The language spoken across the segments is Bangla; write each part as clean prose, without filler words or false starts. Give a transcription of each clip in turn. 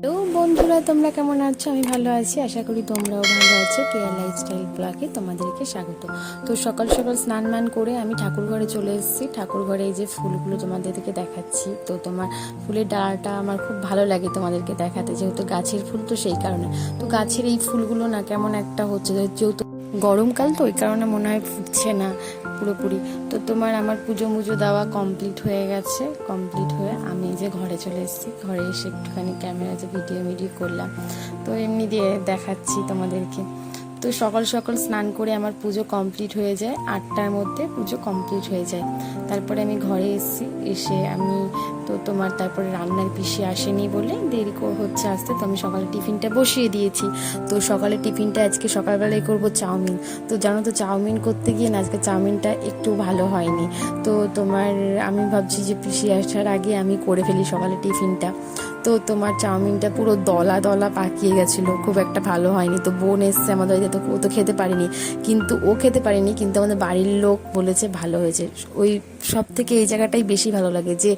তো বন্ধুরা, তোমরা কেমন আছো? আমি ভালো আছি, আশা করি তোমরাও ভালো আছো। কেয়া লাইফস্টাইল ব্লগে তোমাদেরকে স্বাগত। তো সকাল সকাল স্নান মান করে আমি ঠাকুর ঘরে চলে এসেছি। ঠাকুর ঘরে এই যে ফুলগুলো তোমাদেরকে দেখাচ্ছি। তো তোমার ফুলের ডালটা আমার খুব ভালো লাগে তোমাদেরকে দেখাতে, যেহেতু গাছের ফুল তো সেই কারণে। তো গাছের এই ফুলগুলো না কেমন একটা হচ্ছে, যেহেতু গরমকাল তো ওই কারণে মনে হয় ফুটছে না পুরোপুরি। তো তোমার আমার পুজো মুজো দেওয়া কমপ্লিট হয়ে গেছে। কমপ্লিট হয়ে আমি যে ঘরে চলে এসেছি, ঘরে এসে একটুখানি ক্যামেরাতে ভিডিও করলাম। তো এমনি দিয়ে দেখাচ্ছি তোমাদেরকে। তো সকাল সকাল স্নান করে আমার পুজো কমপ্লিট হয়ে যায়, 8টার মধ্যে পুজো কমপ্লিট হয়ে যায়। তারপরে আমি ঘরে এসেছি, এসে আমি তো তোমার তারপরে রান্নার পিসি আসেনি বলে দেরি হচ্ছে আসতে, তো আমি সকালে টিফিনটা বসিয়ে দিয়েছি। তো সকালে টিফিনটা আজকে সকালবেলায় করব চাউমিন। তো জানো তো চাউমিন করতে গিয়ে না আজকে চাউমিনটা একটু ভালো হয়নি। তো তোমার আমি ভাবছি যে পিসি আসার আগে আমি করে ফেলি সকালে টিফিনটা। তো তোমার চাউমিনটা পুরো দলা দলা পাকিয়ে গেছিলো, খুব একটা ভালো হয়নি। তো বোন এসছে আমাদের বাড়িতে, তো ও তো খেতে পারেনি, কিন্তু ও খেতে পারেনি, কিন্তু আমাদের বাড়ির লোক বলেছে ভালো হয়েছে। ওই সব থেকে এই জায়গাটাই বেশি ভালো লাগে, যে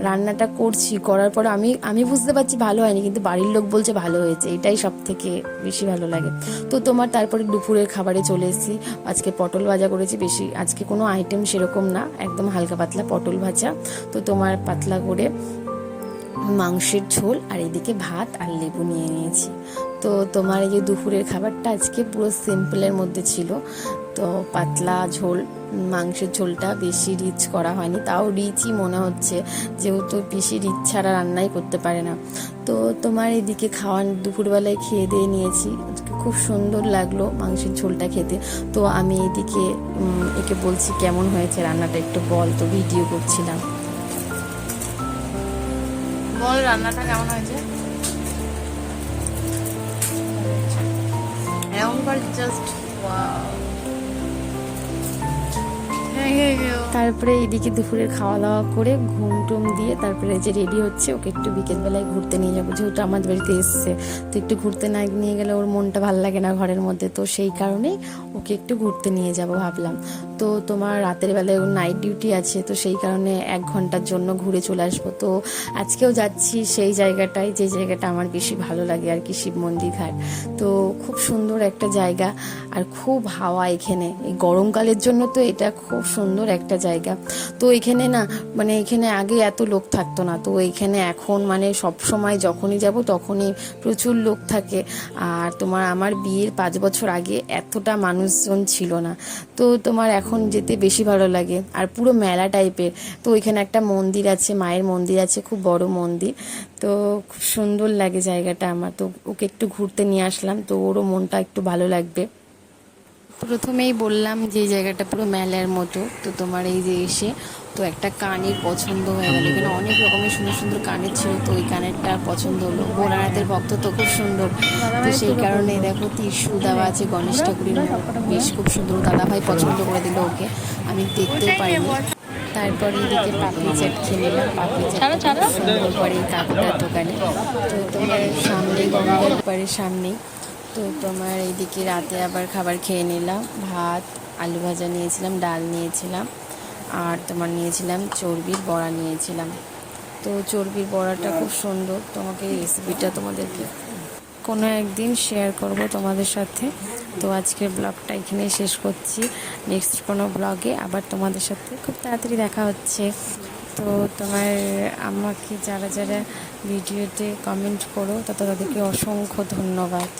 রান্নাটা করছি, করার পর আমি বুঝতে পারছি ভালো হয়নি, কিন্তু বাড়ির লোক বলছে ভালো হয়েছে, এটাই সব থেকে বেশি ভালো লাগে। তো তোমার তারপরে দুপুরের খাবারে চলে এসেছি। আজকে পটল ভাজা করেছি, বেশি আজকে কোনো আইটেম সেরকম না, একদম হালকা পাতলা পটল ভাজা। তো তোমার পাতলা করে মাংসের ঝোল, আর এদিকে ভাত আর লেবু নিয়ে নিয়েছি। তো তোমার এই যে দুপুরের খাবারটা আজকে পুরো সিম্পলের মধ্যে ছিল। তো পাতলা ঝোল, মাংসের ঝোলটা বেশি রিচ করা হয়নি, তাও রিচই মনে হচ্ছে, যেহেতু বেশি রিচ ছাড়া রান্নাই করতে পারে না। তো তোমার এদিকে দুপুরবেলায় খেয়ে দিয়ে নিয়েছি, খুব সুন্দর লাগলো মাংসের ঝোলটা খেতে। তো আমি এদিকে একে বলছি কেমন হয়েছে রান্নাটা একটু বল, তো ভিডিও করছিলাম। বল রান্নাটা কেমন হয়েছে? এরকম করে জাস্ট ওয়াও। তারপরে এদিকে দুপুরের খাওয়া দাওয়া করে ঘুম টুম দিয়ে তারপরে যে রেডি হচ্ছে, ওকে একটু বিকেলবেলায় ঘুরতে নিয়ে যাবো, যেহেতু আমাদের বাড়িতে এসছে। তো একটু ঘুরতে না নিয়ে গেলে ওর মনটা ভালো লাগে না ঘরের মধ্যে, তো সেই কারণেই ওকে একটু ঘুরতে নিয়ে যাব ভাবলাম। তো তোমার রাতের বেলায় ওর নাইট ডিউটি আছে, তো সেই কারণে 1 ঘন্টার জন্য ঘুরে চলে আসবো। তো আজকেও যাচ্ছি সেই জায়গাটায়, যে জায়গাটা আমার বেশি ভালো লাগে আর কি, শিব মন্দির ঘাট। তো খুব সুন্দর একটা জায়গা, আর খুব হাওয়া এখানে, এই গরমকালের জন্য তো এটা খুব সুন্দর একটা জায়গা। তো এখানে না মানে এখানে আগে এত লোক থাকতো না, তো এখানে এখন মানে সব সময় যখনই যাব তখনই প্রচুর লোক থাকে। আর তোমার আমার বিয়ের 5 বছর আগে এতটা মানুষজন ছিল না। তো তোমার এখন যেতে বেশি ভালো লাগে, আর পুরো মেলা টাইপের। তো এখানে একটা মন্দির আছে, মায়ের মন্দির আছে, খুব বড় মন্দির। তো খুব সুন্দর লাগে জায়গাটা আমার। তো ওকে একটু ঘুরতে নিয়ে আসলাম, তো ওরও মনটা একটু ভালো লাগবে। প্রথমেই বললাম যে জায়গাটা পুরো মেলার মতো। তো তোমার এই যে এসে তো একটা কানের পছন্দ হয়ে গেল, এখানে অনেক রকমের সুন্দর সুন্দর কানের ছিল, তো ওই কানেরটা পছন্দ হলো। ভোলানাথের ভক্ত তো খুব সুন্দর, তো সেই কারণে দেখো ত্রিশূল দেওয়া আছে, গণেশ ঠাকুরের বেশ খুব সুন্দর। দাদাভাই পছন্দ করে দিল ওকে, আমি দেখতেও পাইনি। তারপরে এদিকে পাপড়ি চাট খেয়ে নিলাম, পাপড়ি চাট সুন্দর করে এই কাকুটার দোকানে। তো তোমার সামনেই গঙ্গার পাড়ের সামনেই। তো তোমার এইদিকে রাতে আবার খাবার খেয়ে নিলাম, ভাত আলু ভাজা নিয়েছিলাম, ডাল নিয়েছিলাম, আর তোমার নিয়েছিলাম চর্বির বড়া নিয়েছিলাম। তো চর্বির বড়াটা খুব সুন্দর, তোমাকে রেসিপিটা তোমাদেরকে কোনো একদিন শেয়ার করব তোমাদের সাথে। তো আজকের ব্লগটা এখানেই শেষ করছি, নেক্সট কোনো ব্লগে আবার তোমাদের সাথে খুব তাড়াতাড়ি দেখা হচ্ছে। তো তোমার আমাকে যারা যারা ভিডিওতে কমেন্ট করো, তাদেরকে অসংখ্য ধন্যবাদ।